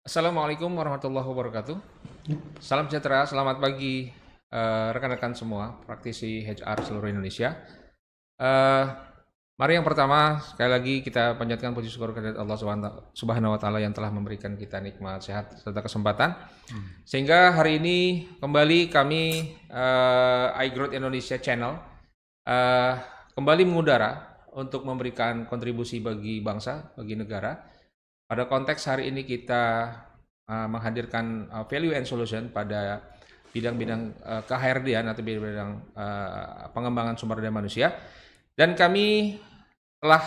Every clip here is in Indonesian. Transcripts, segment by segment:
Assalamualaikum warahmatullahi wabarakatuh. Salam sejahtera, selamat pagi rekan-rekan semua, praktisi HR seluruh Indonesia. Eh, Mari yang pertama, sekali lagi kita panjatkan puji syukur kepada Allah Subhanahu wa Ta'ala yang telah memberikan kita nikmat, sehat, serta kesempatan. Sehingga hari ini kembali kami iGrowth Indonesia Channel eh, kembali mengudara untuk memberikan kontribusi bagi bangsa, bagi negara. Pada konteks hari ini kita menghadirkan value and solution pada bidang-bidang ke-HRD-an atau bidang-bidang pengembangan sumber daya manusia. Dan kami telah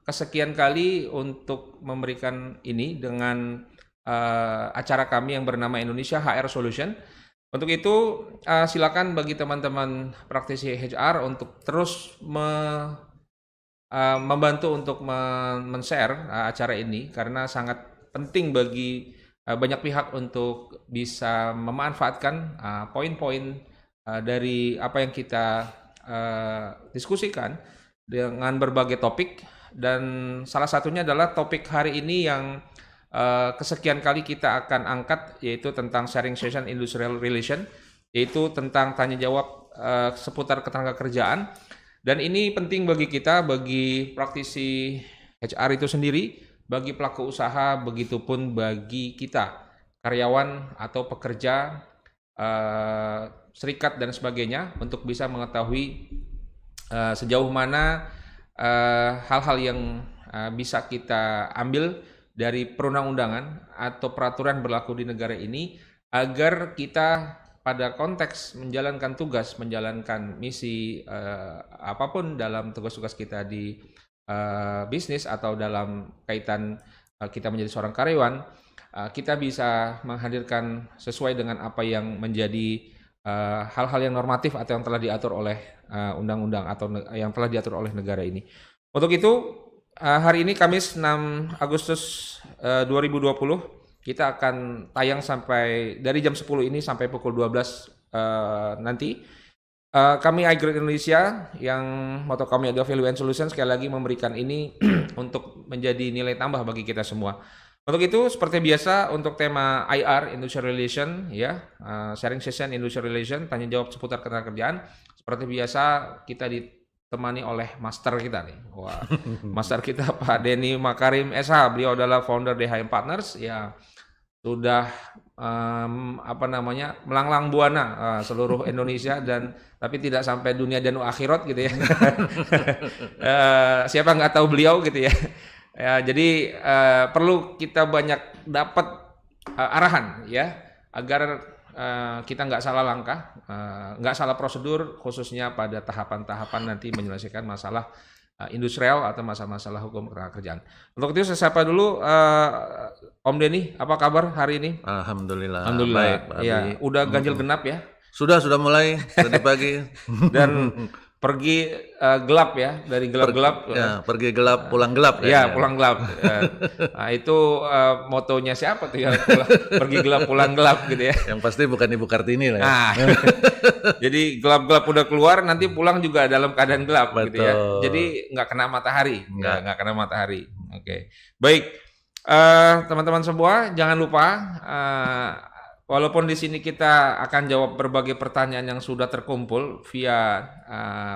kesekian kali untuk memberikan ini dengan acara kami yang bernama Indonesia HR Solution. Untuk itu silakan bagi teman-teman praktisi HR untuk terus membantu untuk men-share acara ini karena sangat penting bagi banyak pihak untuk bisa memanfaatkan poin-poin dari apa yang kita diskusikan dengan berbagai topik, dan salah satunya adalah topik hari ini yang kesekian kali kita akan angkat, yaitu tentang sharing session industrial relation, yaitu tentang tanya jawab seputar ketenagakerjaan. Dan ini penting bagi kita, bagi praktisi HR itu sendiri, bagi pelaku usaha, begitupun bagi kita karyawan atau pekerja, serikat dan sebagainya, untuk bisa mengetahui sejauh mana hal-hal yang bisa kita ambil dari perundang-undangan atau peraturan berlaku di negara ini, agar kita pada konteks menjalankan tugas, menjalankan misi apapun dalam tugas-tugas kita di bisnis atau dalam kaitan kita menjadi seorang karyawan, kita bisa menghadirkan sesuai dengan apa yang menjadi hal-hal yang normatif atau yang telah diatur oleh undang-undang atau yang telah diatur oleh negara ini. Untuk itu hari ini Kamis 6 Agustus 2020 kita akan tayang sampai dari jam 10 ini sampai pukul 12 nanti. Kami iGrowth Indonesia yang moto kami adalah Value and Solution, sekali lagi memberikan ini untuk menjadi nilai tambah bagi kita semua. Untuk itu seperti biasa untuk tema IR Industrial Relation ya, sharing session Industrial Relation, tanya jawab seputar ketenagakerjaan. Seperti biasa kita ditemani oleh master kita nih. Wah, master kita Pak Denny Makarim SH. Beliau adalah founder DHM Partners ya, sudah melanglang buana seluruh Indonesia, dan tapi tidak sampai dunia dan akhirat gitu ya. Siapa nggak tahu beliau gitu ya. Ya, jadi perlu kita banyak dapat arahan ya, agar kita nggak salah langkah, nggak salah prosedur, khususnya pada tahapan-tahapan nanti menyelesaikan masalah industrial atau masalah-masalah hukum ketenagakerjaan. Untuk itu saya sapa dulu Om Denny, apa kabar hari ini? Alhamdulillah. Alhamdulillah. Baik, Pak Ya, Abi. udah ganjil genap ya. Sudah mulai tadi pagi. Dan pergi gelap ya, dari gelap-gelap. Ya, pergi gelap, pulang gelap Ya, kayaknya. pulang gelap. Nah, itu motonya siapa tuh ya? Pergi gelap, pulang gelap gitu ya. Yang pasti bukan Ibu Kartini lah ya. Nah, jadi gelap-gelap udah keluar, nanti pulang juga dalam keadaan gelap gitu ya. Betul. Jadi nggak kena matahari, Nggak. nggak kena matahari. Oke, baik. Teman-teman semua, jangan lupa walaupun di sini kita akan jawab berbagai pertanyaan yang sudah terkumpul via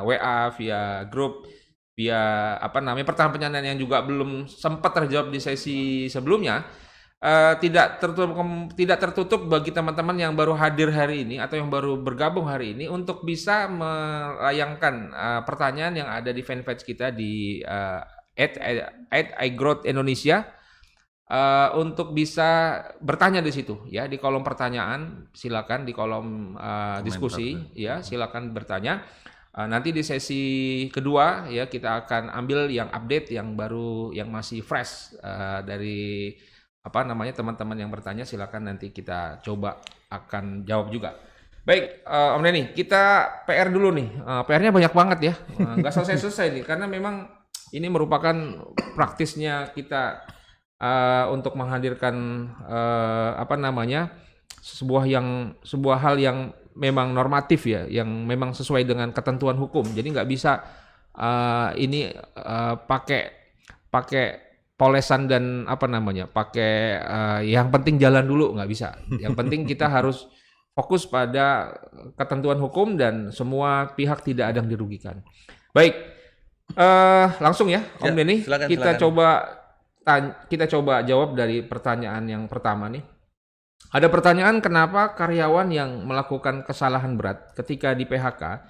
WA, via grup, via pertanyaan-pertanyaan yang juga belum sempat terjawab di sesi sebelumnya. Tidak tertutup bagi teman-teman yang baru hadir hari ini atau yang baru bergabung hari ini untuk bisa melayangkan pertanyaan yang ada di fanpage kita di @iGrowth Indonesia, untuk bisa bertanya di situ ya, di kolom pertanyaan. Silakan di kolom diskusi ya, silakan bertanya. Nanti di sesi kedua ya, kita akan ambil yang update, yang baru, yang masih fresh dari teman-teman yang bertanya. Silakan nanti kita coba akan jawab juga. Baik, Om Denny, kita PR dulu nih. PR-nya banyak banget ya, nggak selesai-selesai nih, karena memang ini merupakan praktisnya kita untuk menghadirkan sebuah hal yang memang normatif ya, yang memang sesuai dengan ketentuan hukum. Jadi nggak bisa ini pakai polesan dan pakai yang penting jalan dulu, nggak bisa. Yang penting kita harus fokus pada ketentuan hukum dan semua pihak tidak ada yang dirugikan. Baik, langsung ya Om Ya, Denny, silakan. kita coba jawab dari pertanyaan yang pertama nih. Ada pertanyaan, kenapa karyawan yang melakukan kesalahan berat ketika di PHK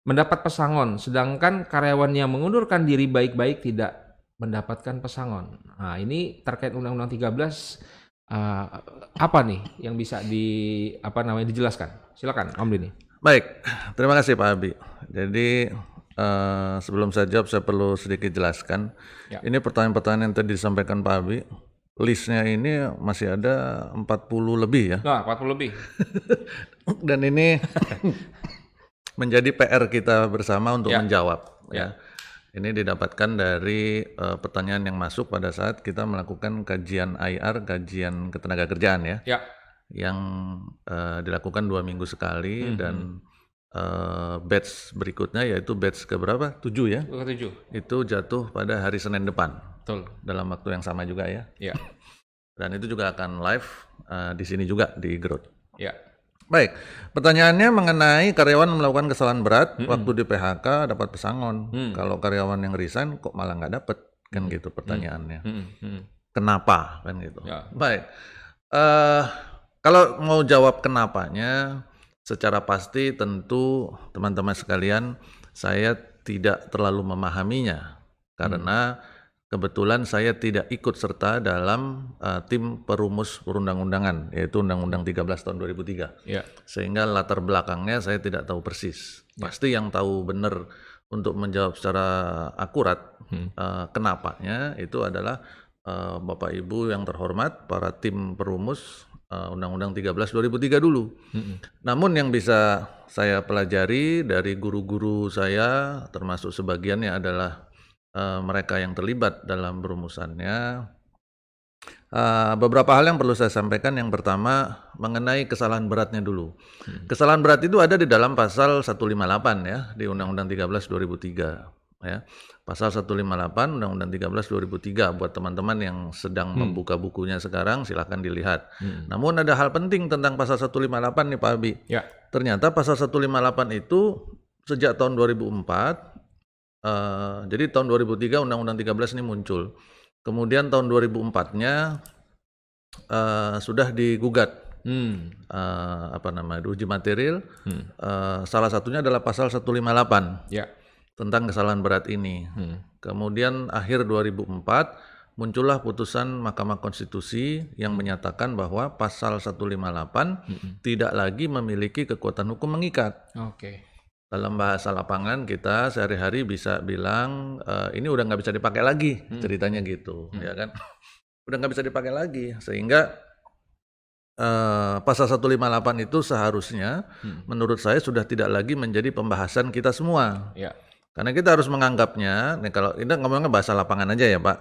mendapat pesangon, sedangkan karyawan yang mengundurkan diri baik-baik tidak mendapatkan pesangon. Nah, ini terkait Undang-Undang 13, apa nih yang bisa dijelaskan? Silakan Om Denny. Baik, terima kasih Pak Abi. Jadi sebelum saya jawab, saya perlu sedikit jelaskan. Ya. Ini pertanyaan-pertanyaan yang tadi disampaikan Pak Abi. Listnya ini masih ada 40 lebih ya. Nah, 40 lebih. Dan ini menjadi PR kita bersama untuk menjawab. Ya. Ini didapatkan dari pertanyaan yang masuk pada saat kita melakukan kajian IR, kajian ketenagakerjaan ya. Ya. Yang dilakukan 2 minggu sekali dan batch berikutnya yaitu batch keberapa? 7 ya? 7. Itu jatuh pada hari Senin depan. Betul. Dalam waktu yang sama juga ya. Ya. Dan itu juga akan live di sini juga di Growth. Ya. Baik, pertanyaannya mengenai karyawan melakukan kesalahan berat waktu di PHK dapat pesangon. Kalau karyawan yang resign kok malah nggak dapat, kan gitu pertanyaannya. Kenapa kan gitu? Ya. Baik, kalau mau jawab kenapanya, secara pasti tentu teman-teman sekalian saya tidak terlalu memahaminya karena kebetulan saya tidak ikut serta dalam tim perumus perundang-undangan, yaitu Undang-Undang 13 tahun 2003. Ya. Sehingga latar belakangnya saya tidak tahu persis. Pasti yang tahu benar untuk menjawab secara akurat kenapanya itu adalah Bapak Ibu yang terhormat, para tim perumus Undang-Undang 13 2003 dulu. Namun yang bisa saya pelajari dari guru-guru saya, termasuk sebagiannya adalah mereka yang terlibat dalam perumusannya, beberapa hal yang perlu saya sampaikan. Yang pertama mengenai kesalahan beratnya dulu. Kesalahan berat itu ada di dalam pasal 158 ya di Undang-Undang 13 2003 ya. Pasal 158 Undang-Undang 13 2003 buat teman-teman yang sedang membuka bukunya sekarang silahkan dilihat. Namun ada hal penting tentang pasal 158 nih Pak Abi. Ya. Ternyata pasal 158 itu sejak tahun 2004 jadi tahun 2003 Undang-Undang 13 ini muncul. Kemudian tahun 2004-nya sudah digugat uji material. Salah satunya adalah pasal 158 Ya. tentang kesalahan berat ini. Kemudian akhir 2004 muncullah putusan Mahkamah Konstitusi yang menyatakan bahwa pasal 158 tidak lagi memiliki kekuatan hukum mengikat. Oke. Dalam bahasa lapangan kita sehari-hari bisa bilang ini udah nggak bisa dipakai lagi, ceritanya gitu, ya kan? Udah nggak bisa dipakai lagi, sehingga pasal 158 itu seharusnya menurut saya sudah tidak lagi menjadi pembahasan kita semua. Ya. Karena kita harus menganggapnya, nih kalau ini ngomongnya bahasa lapangan aja ya Pak,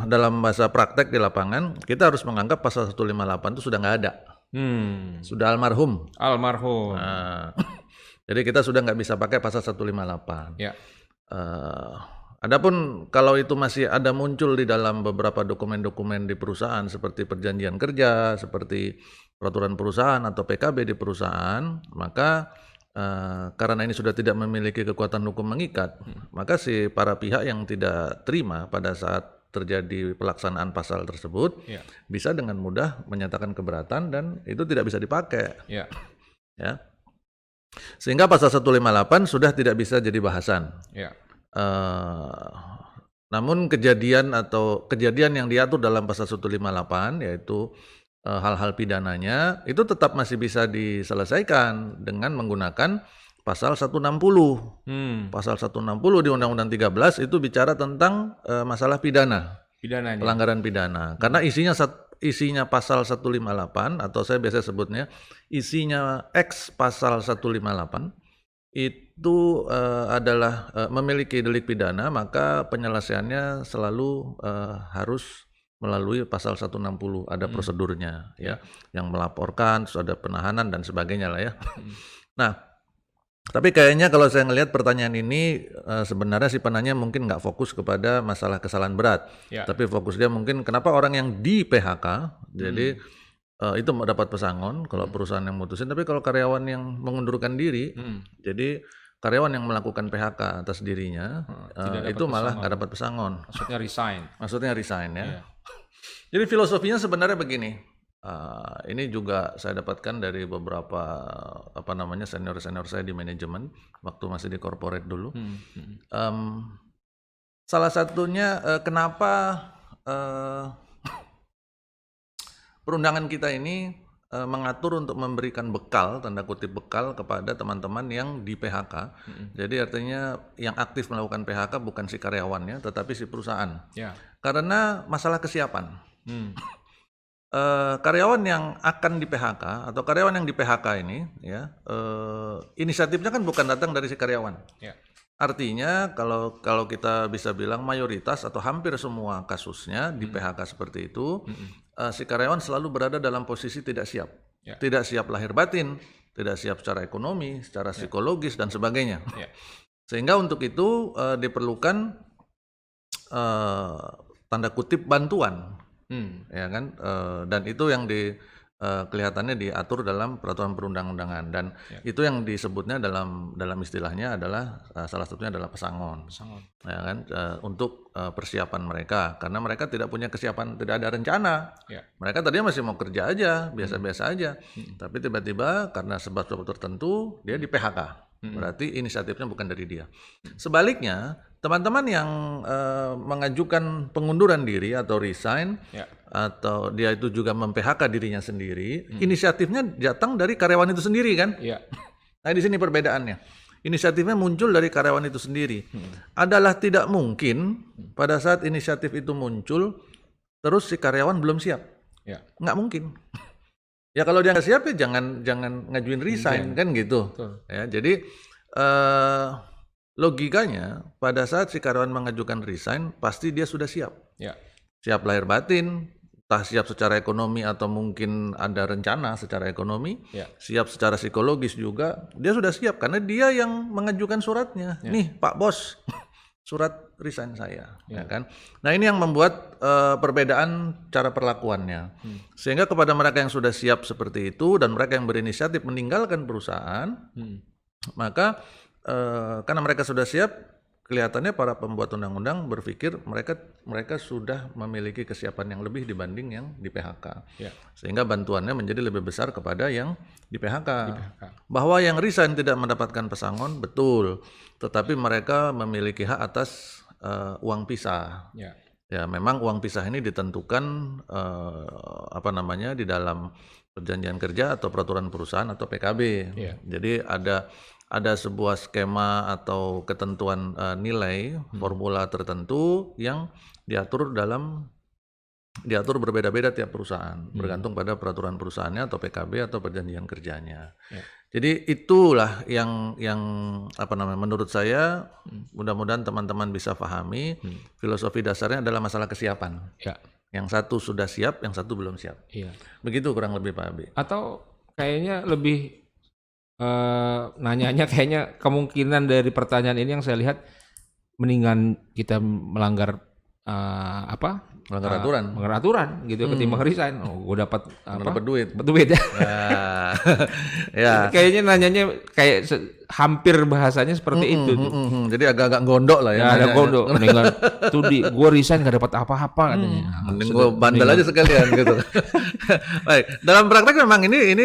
dalam bahasa praktek di lapangan kita harus menganggap pasal 158 itu sudah nggak ada, sudah almarhum. Almarhum. Jadi kita sudah nggak bisa pakai pasal 158. Ya. Adapun kalau itu masih ada muncul di dalam beberapa dokumen-dokumen di perusahaan seperti perjanjian kerja, seperti peraturan perusahaan atau PKB di perusahaan, maka karena ini sudah tidak memiliki kekuatan hukum mengikat, maka si para pihak yang tidak terima pada saat terjadi pelaksanaan pasal tersebut bisa dengan mudah menyatakan keberatan dan itu tidak bisa dipakai. Ya. Sehingga pasal 158 sudah tidak bisa jadi bahasan. Ya. Namun kejadian yang diatur dalam pasal 158 yaitu hal-hal pidananya itu tetap masih bisa diselesaikan dengan menggunakan pasal 160. Pasal 160 di Undang-Undang 13 itu bicara tentang masalah pidana. Pidananya. Pelanggaran pidana. Karena isinya pasal 158 atau saya biasa sebutnya isinya X pasal 158 itu adalah memiliki delik pidana, maka penyelesaiannya selalu harus melalui pasal 160, ada prosedurnya ya, yang melaporkan, terus ada penahanan dan sebagainya lah ya. Nah, Tapi kayaknya kalau saya ngelihat pertanyaan ini sebenarnya si penanya mungkin nggak fokus kepada masalah kesalahan berat, Ya. tapi fokus dia mungkin kenapa orang yang di PHK, jadi itu mendapat pesangon kalau perusahaan yang mutusin, tapi kalau karyawan yang mengundurkan diri, jadi karyawan yang melakukan PHK atas dirinya, tidak dapat itu malah pesangon. nggak dapat pesangon. Maksudnya resign. Maksudnya resign ya. Iya. Jadi filosofinya sebenarnya begini. Ini juga saya dapatkan dari beberapa senior saya di manajemen waktu masih di corporate dulu. Salah satunya kenapa perundangan kita ini mengatur untuk memberikan bekal, tanda kutip bekal kepada teman-teman yang di PHK. Jadi artinya yang aktif melakukan PHK bukan si karyawannya, tetapi si perusahaan. Ya. Karena masalah kesiapan. Karyawan yang akan di PHK atau karyawan yang di PHK ini, ya inisiatifnya kan bukan datang dari si karyawan. Ya. Artinya kalau kita bisa bilang mayoritas atau hampir semua kasusnya di PHK seperti itu, si karyawan selalu berada dalam posisi tidak siap, tidak siap lahir batin, tidak siap secara ekonomi, secara psikologis dan sebagainya. Sehingga untuk itu diperlukan tanda kutip bantuan. Ya kan, dan itu yang kelihatannya diatur dalam peraturan perundang-undangan, dan itu yang disebutnya dalam istilahnya adalah salah satunya adalah pesangon. Ya kan, untuk persiapan mereka, karena mereka tidak punya kesiapan, tidak ada rencana. Mereka tadinya masih mau kerja aja, biasa-biasa aja, tapi tiba-tiba karena sebab-sebab tertentu dia di PHK. Berarti inisiatifnya bukan dari dia. Sebaliknya, teman-teman yang mengajukan pengunduran diri atau resign, atau dia itu juga mem-PHK dirinya sendiri, inisiatifnya datang dari karyawan itu sendiri kan? Nah di sini perbedaannya. Inisiatifnya muncul dari karyawan itu sendiri. Adalah tidak mungkin pada saat inisiatif itu muncul, terus si karyawan belum siap. Nggak mungkin. Ya kalau dia nggak siap ya jangan ngajuin resign kan gitu. Ya, jadi logikanya pada saat si karyawan mengajukan resign pasti dia sudah siap. Siap lahir batin, entah siap secara ekonomi atau mungkin ada rencana secara ekonomi, siap secara psikologis juga, dia sudah siap karena dia yang mengajukan suratnya. Nih Pak Bos, surat resign saya, ya kan. Nah ini yang membuat perbedaan cara perlakuannya, sehingga kepada mereka yang sudah siap seperti itu dan mereka yang berinisiatif meninggalkan perusahaan, maka karena mereka sudah siap, kelihatannya para pembuat undang-undang berpikir mereka sudah memiliki kesiapan yang lebih dibanding yang di PHK, sehingga bantuannya menjadi lebih besar kepada yang di PHK. Bahwa yang resign tidak mendapatkan pesangon, betul, tetapi mereka memiliki hak atas uang pisah. Ya memang uang pisah ini ditentukan di dalam perjanjian kerja atau peraturan perusahaan atau PKB. Jadi ada sebuah skema atau ketentuan nilai formula tertentu yang diatur berbeda-beda tiap perusahaan, bergantung pada peraturan perusahaannya atau PKB atau perjanjian kerjanya. Jadi itulah yang menurut saya mudah-mudahan teman-teman bisa pahami, filosofi dasarnya adalah masalah kesiapan. Yang satu sudah siap, yang satu belum siap. Begitu kurang lebih Pak Abi. Atau kayaknya lebih nanyanya kayaknya kemungkinan dari pertanyaan ini yang saya lihat mendingan kita melanggar melanggar aturan gitu ketimbang resign. Gue dapat duit. Ya. Kayaknya nanyanya kayak hampir bahasanya seperti itu. Jadi agak-agak gondok lah ya. Ada gondok. Mendingan tuh gue resign gak dapat apa-apa katanya. Mending gue bandel aja sekalian gitu. Baik, dalam praktek memang ini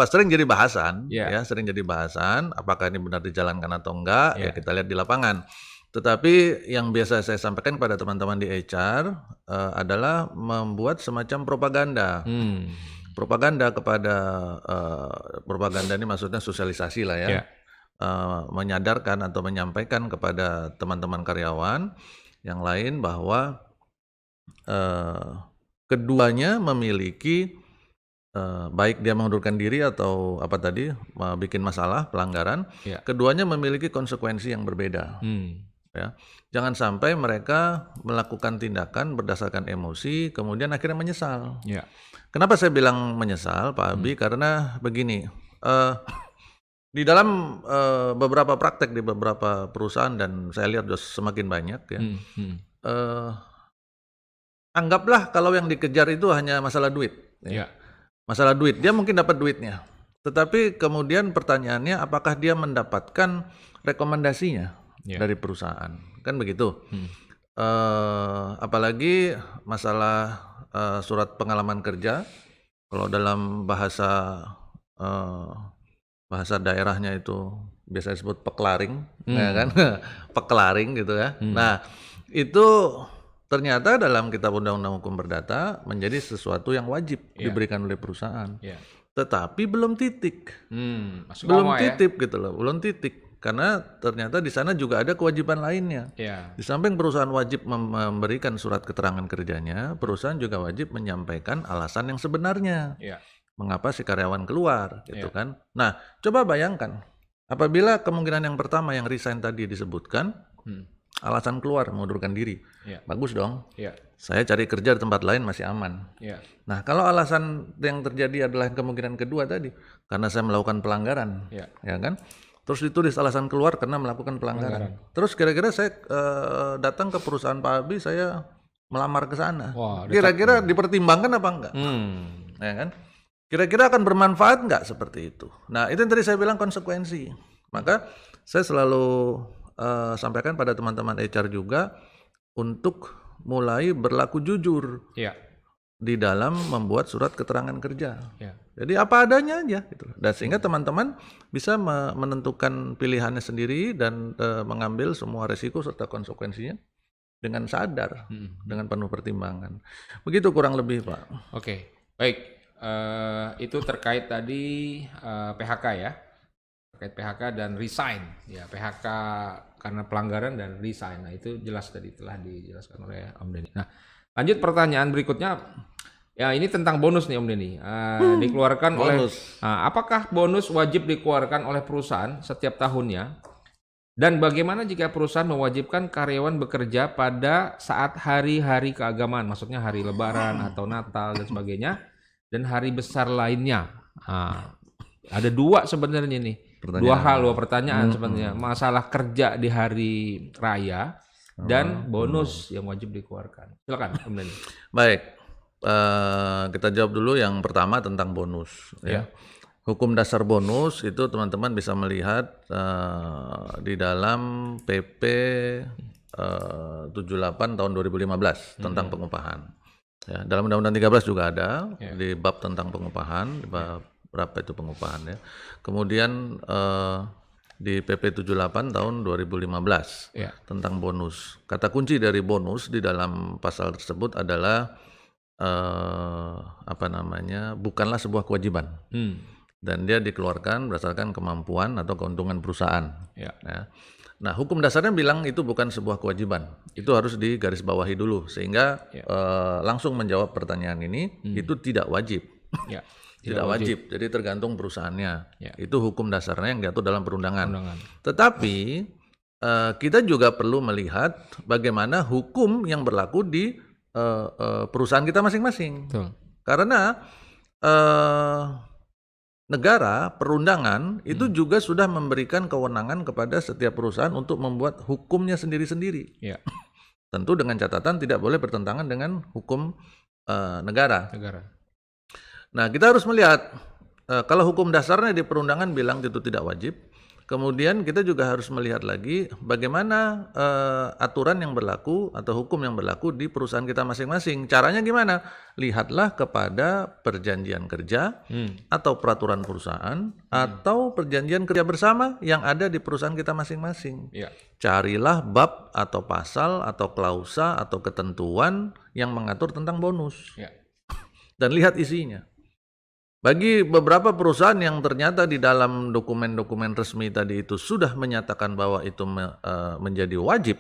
sering jadi bahasan, ya sering jadi bahasan. Apakah ini benar dijalankan atau enggak? Ya kita lihat di lapangan. Tetapi yang biasa saya sampaikan kepada teman-teman di HR adalah membuat semacam propaganda. Propaganda propaganda ini maksudnya sosialisasi lah ya. Menyadarkan atau menyampaikan kepada teman-teman karyawan yang lain bahwa keduanya memiliki baik dia mengundurkan diri atau bikin masalah pelanggaran, keduanya memiliki konsekuensi yang berbeda. Ya, jangan sampai mereka melakukan tindakan berdasarkan emosi kemudian akhirnya menyesal. Kenapa saya bilang menyesal Pak Abi? Karena begini, Di dalam beberapa praktek di beberapa perusahaan dan saya lihat sudah semakin banyak ya. Eh, Anggaplah kalau yang dikejar itu hanya masalah duit. Ya. Masalah duit, dia mungkin dapat duitnya. Tetapi kemudian pertanyaannya apakah dia mendapatkan rekomendasinya dari perusahaan. Kan begitu. Apalagi masalah surat pengalaman kerja. Kalau dalam bahasa daerahnya itu biasa disebut peklaring, ya kan? Peklaring gitu ya. Nah, itu ternyata dalam Kitab Undang-Undang Hukum Perdata menjadi sesuatu yang wajib diberikan oleh perusahaan. Tetapi belum titik. Belum titik gitu loh, belum titik. Karena ternyata di sana juga ada kewajiban lainnya. Di samping perusahaan wajib memberikan surat keterangan kerjanya, perusahaan juga wajib menyampaikan alasan yang sebenarnya. Mengapa si karyawan keluar gitu kan. Nah, coba bayangkan apabila kemungkinan yang pertama yang resign tadi disebutkan, alasan keluar mengundurkan diri. Bagus dong. Saya cari kerja di tempat lain masih aman. Nah, kalau alasan yang terjadi adalah kemungkinan kedua tadi, karena saya melakukan pelanggaran, ya kan? Terus ditulis alasan keluar karena melakukan pelanggaran. Terus kira-kira saya datang ke perusahaan Pak Abi, saya melamar ke sana. Kira-kira dipertimbangkan apa enggak? Ya kan? Kira-kira akan bermanfaat nggak seperti itu? Nah, itu yang tadi saya bilang konsekuensi. Maka saya selalu sampaikan pada teman-teman HR juga untuk mulai berlaku jujur di dalam membuat surat keterangan kerja. Jadi apa adanya aja, gitu. Dan sehingga teman-teman bisa menentukan pilihannya sendiri dan mengambil semua resiko serta konsekuensinya dengan sadar, dengan penuh pertimbangan. Begitu kurang lebih, Pak. Oke, baik. Itu terkait tadi PHK ya, terkait PHK dan resign ya, PHK karena pelanggaran dan resign. Nah, itu jelas tadi telah dijelaskan oleh Om Denny. Nah, lanjut pertanyaan berikutnya ya, ini tentang bonus nih Om Denny. Dikeluarkan oleh apakah bonus wajib dikeluarkan oleh perusahaan setiap tahunnya, dan bagaimana jika perusahaan mewajibkan karyawan bekerja pada saat hari-hari keagamaan, maksudnya hari Lebaran atau Natal dan sebagainya, dan hari besar lainnya. Ada dua sebenarnya nih, dua pertanyaan sebenarnya. Masalah kerja di hari raya dan bonus yang wajib dikeluarkan. Silakan Om Denny. Baik, kita jawab dulu yang pertama tentang bonus. Ya. Hukum dasar bonus itu teman-teman bisa melihat di dalam PP 78 tahun 2015 tentang pengupahan. Ya, dalam Undang-Undang 13 juga ada di bab tentang pengupahan, di bab berapa itu pengupahan ya. Kemudian di PP 78 tahun 2015 tentang bonus. Kata kunci dari bonus di dalam pasal tersebut adalah bukanlah sebuah kewajiban. Dan dia dikeluarkan berdasarkan kemampuan atau keuntungan perusahaan. Nah, nah, hukum dasarnya bilang itu bukan sebuah kewajiban. Itu harus digarisbawahi dulu sehingga langsung menjawab pertanyaan ini, itu tidak wajib. Tidak wajib. Jadi tergantung perusahaannya. Itu hukum dasarnya yang diatur dalam perundangan. Tetapi kita juga perlu melihat bagaimana hukum yang berlaku di perusahaan kita masing-masing. Karena negara, perundangan itu juga sudah memberikan kewenangan kepada setiap perusahaan untuk membuat hukumnya sendiri-sendiri. Tentu dengan catatan tidak boleh bertentangan dengan hukum negara. Nah, kita harus melihat kalau hukum dasarnya di perundangan bilang itu tidak wajib, kemudian kita juga harus melihat lagi bagaimana aturan yang berlaku atau hukum yang berlaku di perusahaan kita masing-masing. Caranya gimana? Lihatlah kepada perjanjian kerja atau peraturan perusahaan atau perjanjian kerja bersama yang ada di perusahaan kita masing-masing. Carilah bab atau pasal atau klausa atau ketentuan yang mengatur tentang bonus dan lihat isinya. Bagi beberapa perusahaan yang ternyata di dalam dokumen-dokumen resmi tadi itu sudah menyatakan bahwa itu menjadi wajib,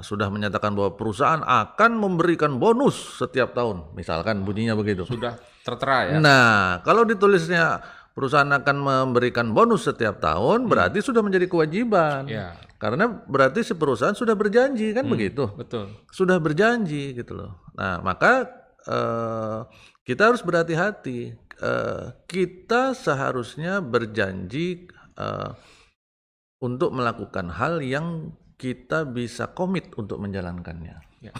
sudah menyatakan bahwa perusahaan akan memberikan bonus setiap tahun, misalkan bunyinya begitu. Sudah tertera ya. Nah, kalau ditulisnya perusahaan akan memberikan bonus setiap tahun, berarti sudah menjadi kewajiban. Karena berarti si perusahaan sudah berjanji kan begitu. Betul. Sudah berjanji gitu loh. Nah, maka kita harus berhati-hati. kita seharusnya berjanji untuk melakukan hal yang kita bisa komit untuk menjalankannya. Ya.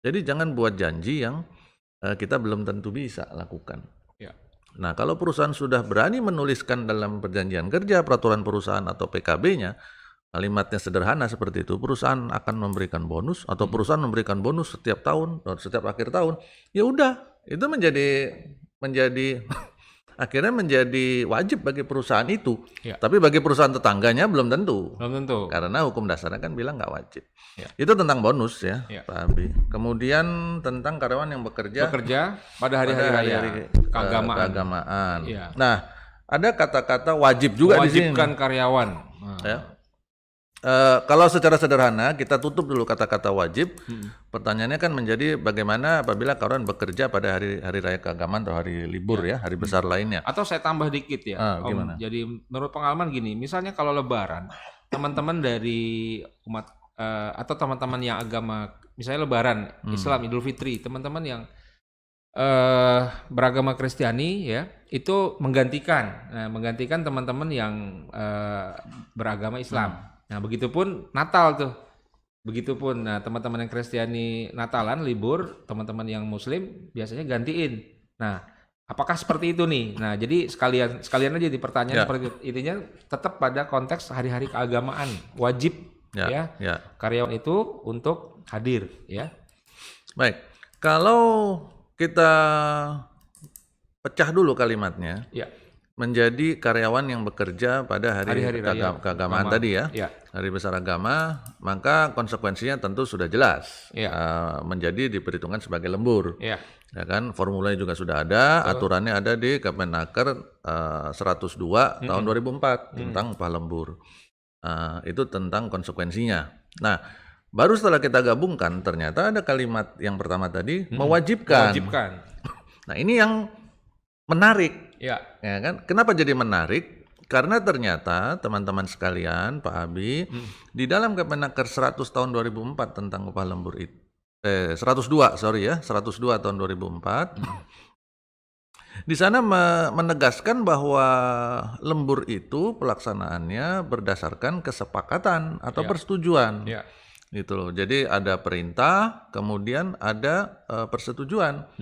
Jadi jangan buat janji yang kita belum tentu bisa lakukan. Ya. Nah, kalau perusahaan sudah berani menuliskan dalam perjanjian kerja, peraturan perusahaan atau PKB-nya, kalimatnya sederhana seperti itu, perusahaan akan memberikan bonus atau perusahaan memberikan bonus setiap tahun, setiap akhir tahun. Ya udah, itu menjadi akhirnya menjadi wajib bagi perusahaan itu. Ya. Tapi bagi perusahaan tetangganya belum tentu. Belum tentu. Karena hukum dasarnya kan bilang nggak wajib. Ya. Itu tentang bonus ya, Ya. Pak Abi. Kemudian tentang karyawan yang bekerja pada hari-hari raya keagamaan. Ya. Nah, ada kata-kata wajib juga di sini. Mewajibkan karyawan. Ya. Kalau secara sederhana kita tutup dulu kata-kata wajib. Pertanyaannya kan menjadi bagaimana apabila karyawan bekerja pada hari raya keagamaan atau hari libur ya, hari besar lainnya. Atau saya tambah dikit ya, Om. Gimana? Jadi menurut pengalaman gini, misalnya kalau Lebaran, teman-teman dari umat atau teman-teman yang agama, misalnya Lebaran, Islam, Idul Fitri, teman-teman yang beragama Kristiani ya, itu menggantikan teman-teman yang beragama Islam. Nah, begitupun Natal tuh. Begitupun teman-teman yang Kristiani Natalan libur, teman-teman yang Muslim biasanya gantiin. Nah, apakah seperti itu nih? Nah, jadi sekalian aja di pertanyaan seperti itu. Intinya tetap pada konteks hari-hari keagamaan, wajib ya. Karyawan itu untuk hadir ya. Baik. Kalau kita pecah dulu kalimatnya. Ya. Menjadi karyawan yang bekerja pada hari keagamaan tadi ya, hari besar agama, maka konsekuensinya tentu sudah jelas, menjadi diperhitungkan sebagai lembur, ya kan? Formulanya juga sudah ada, aturannya ada di Kemenaker 102 tahun 2004 tentang upah lembur, itu tentang konsekuensinya. Nah, baru setelah kita gabungkan, ternyata ada kalimat yang pertama tadi mewajibkan. Nah, ini yang menarik. Ya kan? Kenapa jadi menarik? Karena ternyata teman-teman sekalian, Pak Abi, di dalam Kemenaker 100 tahun 2004 tentang upah lembur itu 102 tahun 2004. Di sana menegaskan bahwa lembur itu pelaksanaannya berdasarkan kesepakatan atau persetujuan. Gitu loh. Jadi ada perintah, kemudian ada persetujuan.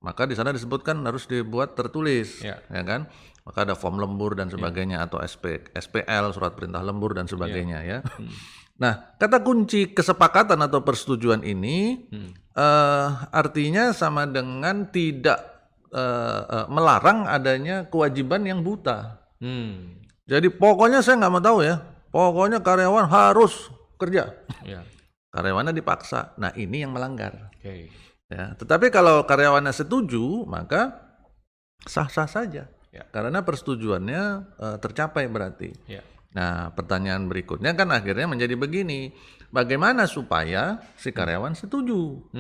Maka di sana disebutkan harus dibuat tertulis, ya kan? Maka ada form lembur dan sebagainya atau SPL, surat perintah lembur dan sebagainya ya. Nah, kata kunci kesepakatan atau persetujuan ini artinya sama dengan tidak melarang adanya kewajiban yang buta. Jadi pokoknya saya nggak mau tahu ya, pokoknya karyawan harus kerja. Karyawannya dipaksa. Nah, ini yang melanggar. Ya, tetapi kalau karyawannya setuju, maka sah-sah saja, karena persetujuannya tercapai berarti. Nah, pertanyaan berikutnya kan akhirnya menjadi begini, bagaimana supaya si karyawan setuju?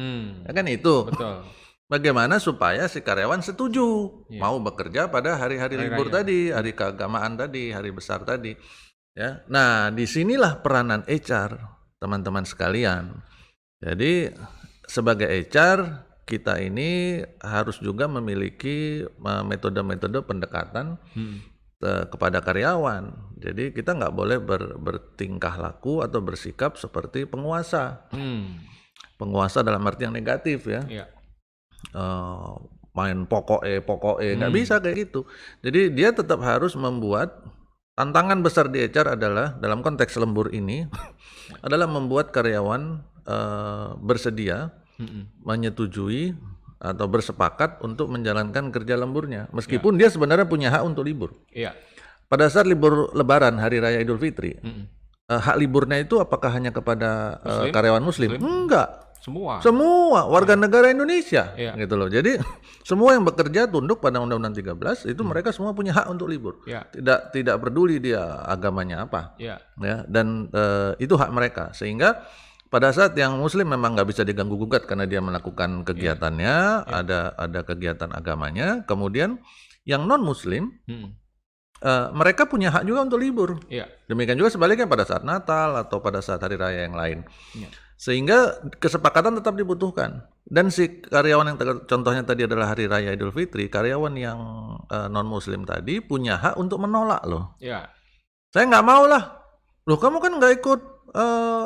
Ya kan itu. Betul. Bagaimana supaya si karyawan setuju mau bekerja pada hari-hari libur tadi, hari keagamaan tadi, hari besar tadi. Ya, nah disinilah peranan HR, teman-teman sekalian. Jadi sebagai HR, kita ini harus juga memiliki metode-metode pendekatan kepada karyawan. Jadi kita nggak boleh bertingkah laku atau bersikap seperti penguasa. Penguasa dalam arti yang negatif ya. Main pokoknya nggak bisa kayak gitu. Jadi dia tetap harus membuat, tantangan besar di HR adalah dalam konteks lembur ini adalah membuat karyawan bersedia menyetujui atau bersepakat untuk menjalankan kerja lemburnya, meskipun dia sebenarnya punya hak untuk libur. Pada saat libur Lebaran, Hari Raya Idul Fitri, hak liburnya itu apakah hanya kepada karyawan Muslim? Enggak. Semua warga negara Indonesia, gitu loh. Jadi semua yang bekerja tunduk pada Undang-Undang 13 itu mereka semua punya hak untuk libur. Tidak peduli dia agamanya apa. Ya, dan itu hak mereka. Sehingga pada saat yang Muslim memang nggak bisa diganggu gugat karena dia melakukan kegiatannya, ada kegiatan agamanya. Kemudian yang non Muslim, mereka punya hak juga untuk libur. Demikian juga sebaliknya pada saat Natal atau pada saat hari raya yang lain. Sehingga kesepakatan tetap dibutuhkan. Dan si karyawan yang contohnya tadi adalah Hari Raya Idul Fitri, karyawan yang non-Muslim tadi punya hak untuk menolak loh. Ya. Saya nggak mau lah. Loh kamu kan nggak ikut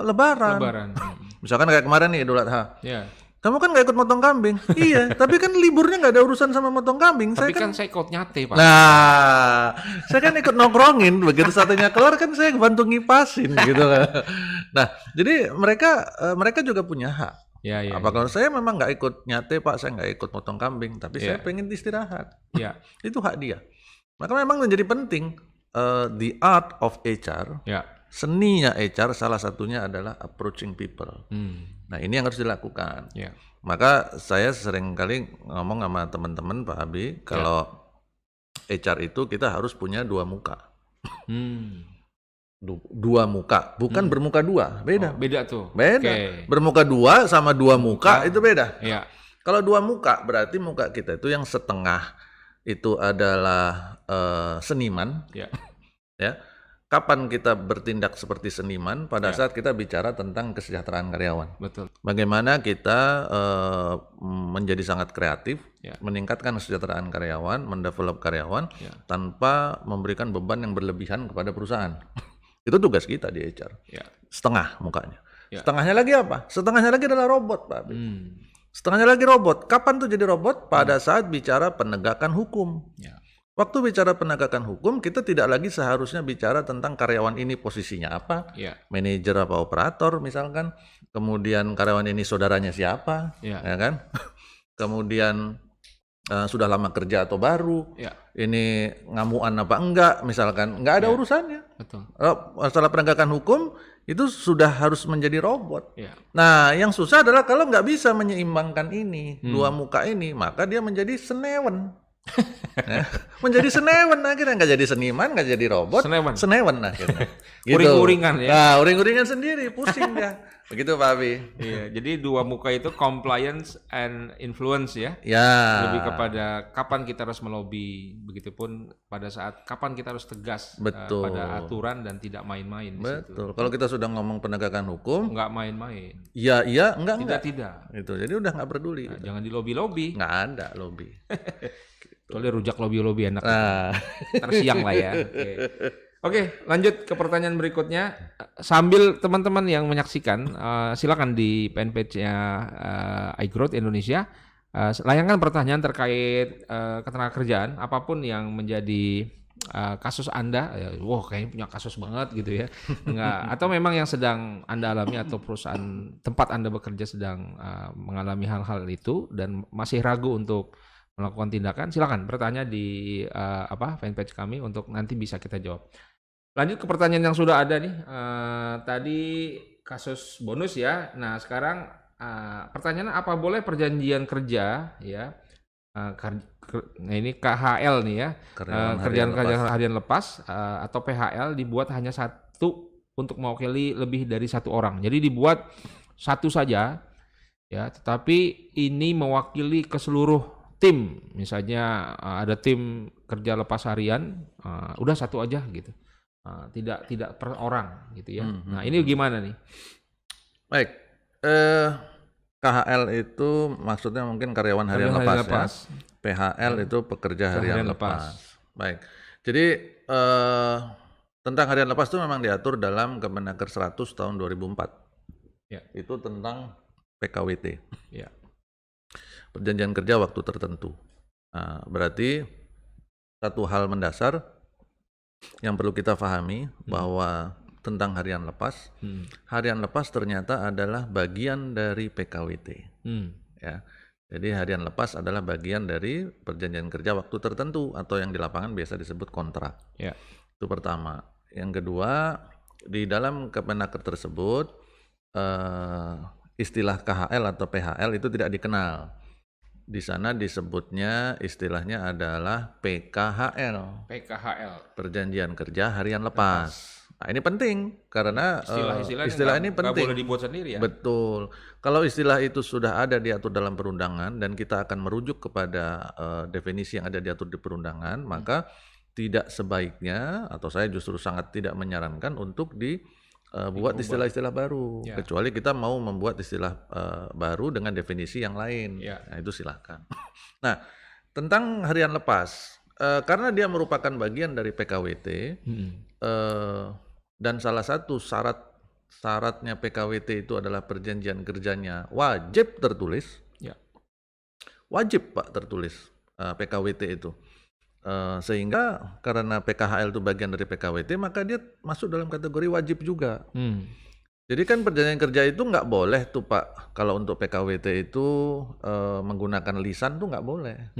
Lebaran. Misalkan kayak kemarin nih Idul Adha. Ya. Kamu kan nggak ikut motong kambing. Iya, tapi kan liburnya nggak ada urusan sama motong kambing. Tapi saya ikut nyate, Pak. Nah, saya kan ikut nongkrongin. Begitu satenya keluar kan saya bantu ngipasin gitu kan. Nah, jadi mereka juga punya hak. Ya. Kalau saya memang nggak ikut nyate Pak, saya nggak ikut motong kambing, tapi saya pengen istirahat. Ya. Itu hak dia. Maka memang menjadi penting the art of HR. Ya. Seninya HR salah satunya adalah approaching people. Nah ini yang harus dilakukan. Ya. Maka saya sering kali ngomong sama teman-teman Pak Abi, kalau HR itu kita harus punya dua muka. Dua muka, bukan bermuka dua, beda. Oh, beda tuh. Beda. Okay. Bermuka dua sama dua muka itu beda. Ya. Kalau dua muka berarti muka kita itu yang setengah itu adalah seniman. Ya. Ya. Kapan kita bertindak seperti seniman? Pada saat kita bicara tentang kesejahteraan karyawan. Betul. Bagaimana kita menjadi sangat kreatif, Ya. meningkatkan kesejahteraan karyawan, mendevelop karyawan tanpa memberikan beban yang berlebihan kepada perusahaan. Itu tugas kita di HR. Ya. Setengah mukanya. Ya. Setengahnya lagi apa? Setengahnya lagi adalah robot, Pak. Setengahnya lagi robot. Kapan tuh jadi robot? Pada saat bicara penegakan hukum. Ya. Waktu bicara penegakan hukum, kita tidak lagi seharusnya bicara tentang karyawan ini posisinya apa, manajer apa operator misalkan, kemudian karyawan ini saudaranya siapa, ya kan? Kemudian sudah lama kerja atau baru, ini ngamuan apa enggak, misalkan, enggak ada urusannya. Betul. Masalah penegakan hukum itu sudah harus menjadi robot. Ya. Nah, yang susah adalah kalau nggak bisa menyeimbangkan ini, dua muka ini, maka dia menjadi senewen. Menjadi senewen akhirnya, nggak jadi seniman, nggak jadi robot, senewen akhirnya. Gitu. Uring-uringan ya. Nah, uring-uringan sendiri, pusing dia. Begitu Pak Abi. Iya, jadi dua muka itu compliance and influence ya. Ya. Lebih kepada kapan kita harus melobi, begitupun pada saat kapan kita harus tegas pada aturan dan tidak main-main. Betul. Kalau kita sudah ngomong penegakan hukum, nggak main-main. Iya, enggak. Tidak. Itu. Jadi udah nggak peduli. Nah, jangan di lobi-lobi. Nggak ada lobi. Soalnya rujak lobi-lobi enak. Tersiang lah ya. Oke, lanjut ke pertanyaan berikutnya. Sambil teman-teman yang menyaksikan, silakan di fanpage-nya iGrowth Indonesia, layangkan pertanyaan terkait ketenagakerjaan, apapun yang menjadi kasus Anda. Wah, kayaknya punya kasus banget gitu ya. Enggak, atau memang yang sedang Anda alami atau perusahaan tempat Anda bekerja sedang mengalami hal-hal itu dan masih ragu untuk melakukan tindakan, silakan bertanya di fanpage kami untuk nanti bisa kita jawab. Lanjut ke pertanyaan yang sudah ada nih. Tadi kasus bonus ya. Nah sekarang pertanyaan, apa boleh perjanjian kerja ya? Nah ini KHL nih ya. Kerjaan harian lepas atau PHL dibuat hanya satu untuk mewakili lebih dari satu orang. Jadi dibuat satu saja ya, tetapi ini mewakili ke seluruh tim. Misalnya ada tim kerja lepas harian, udah satu aja gitu. Tidak per orang gitu ya. Nah ini gimana nih? Baik, KHL itu maksudnya mungkin karyawan harian lepas. Ya. PHL itu pekerja harian lepas. Baik, jadi tentang harian lepas itu memang diatur dalam Kemenaker 100 tahun 2004. Ya. Itu tentang PKWT. Ya. Perjanjian kerja waktu tertentu. Nah, berarti satu hal mendasar yang perlu kita pahami bahwa tentang harian lepas, harian lepas ternyata adalah bagian dari PKWT. Ya, jadi harian lepas adalah bagian dari perjanjian kerja waktu tertentu atau yang di lapangan biasa disebut kontrak. Ya. Itu pertama. Yang kedua, di dalam Kemenaker tersebut istilah KHL atau PHL itu tidak dikenal. Di sana disebutnya istilahnya adalah PKHL. PKHL. Perjanjian kerja harian lepas. Nah, ini penting karena istilah ini penting. Nggak boleh dibuat sendiri ya. Betul. Kalau istilah itu sudah ada diatur dalam perundangan dan kita akan merujuk kepada definisi yang ada diatur di perundangan, maka tidak sebaiknya atau saya justru sangat tidak menyarankan untuk buat istilah-istilah baru. Ya. Kecuali kita mau membuat istilah baru dengan definisi yang lain. Ya. Nah, itu silahkan. Nah, tentang harian lepas, karena dia merupakan bagian dari PKWT, dan salah satu syaratnya PKWT itu adalah perjanjian kerjanya wajib tertulis. Ya. Wajib Pak tertulis PKWT itu. Sehingga karena PKHL itu bagian dari PKWT, maka dia masuk dalam kategori wajib juga. Jadi kan perjanjian kerja itu nggak boleh tuh Pak, kalau untuk PKWT itu menggunakan lisan tuh nggak boleh.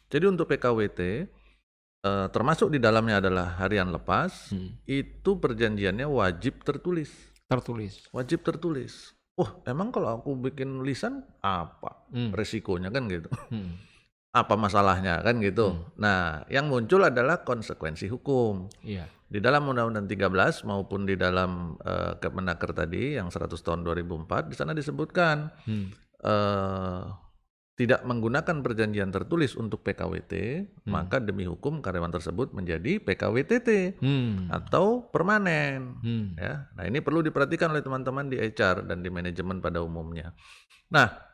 Jadi untuk PKWT termasuk di dalamnya adalah harian lepas, itu perjanjiannya wajib tertulis. Wajib tertulis. Emang kalau aku bikin lisan apa resikonya kan gitu? Apa masalahnya kan gitu. Nah, yang muncul adalah konsekuensi hukum. Iya. Di dalam Undang-Undang 13 maupun di dalam Kemenaker tadi yang 100 tahun 2004 di sana disebutkan tidak menggunakan perjanjian tertulis untuk PKWT, maka demi hukum karyawan tersebut menjadi PKWTT atau permanen. Ya. Nah, ini perlu diperhatikan oleh teman-teman di HR dan di manajemen pada umumnya. Nah,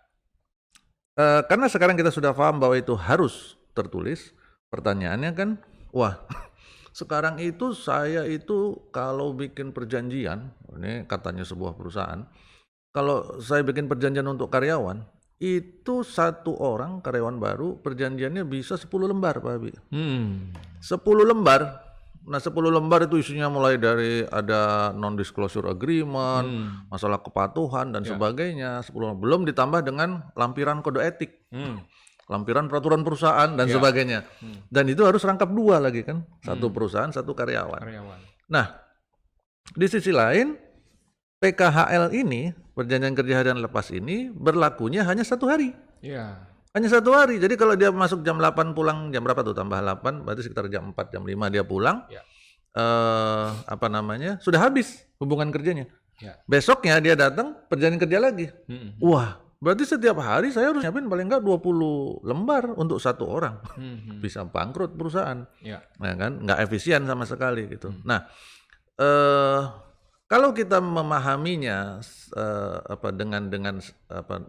karena sekarang kita sudah paham bahwa itu harus tertulis, pertanyaannya kan, sekarang itu saya itu kalau bikin perjanjian, ini katanya sebuah perusahaan, kalau saya bikin perjanjian untuk karyawan, itu satu orang karyawan baru perjanjiannya bisa 10 lembar Pak Abi. 10 lembar. Nah 10 lembar itu isinya mulai dari ada non-disclosure agreement, masalah kepatuhan dan sebagainya, 10, belum ditambah dengan lampiran kode etik, lampiran peraturan perusahaan dan sebagainya. Dan itu harus rangkap 2 lagi kan, satu perusahaan, satu karyawan. Nah di sisi lain PKHL ini, perjanjian kerja harian lepas ini berlakunya hanya 1 hari. Hanya 1 hari. Jadi kalau dia masuk jam 8 pulang jam berapa tuh tambah 8, berarti sekitar jam 4 jam 5 dia pulang. Sudah habis hubungan kerjanya. Besoknya dia datang perjanjian kerja lagi. Berarti setiap hari saya harus nyiapin paling enggak 20 lembar untuk 1 orang. Bisa bangkrut perusahaan. Nah kan, enggak efisien sama sekali gitu. Nah, kalau kita memahaminya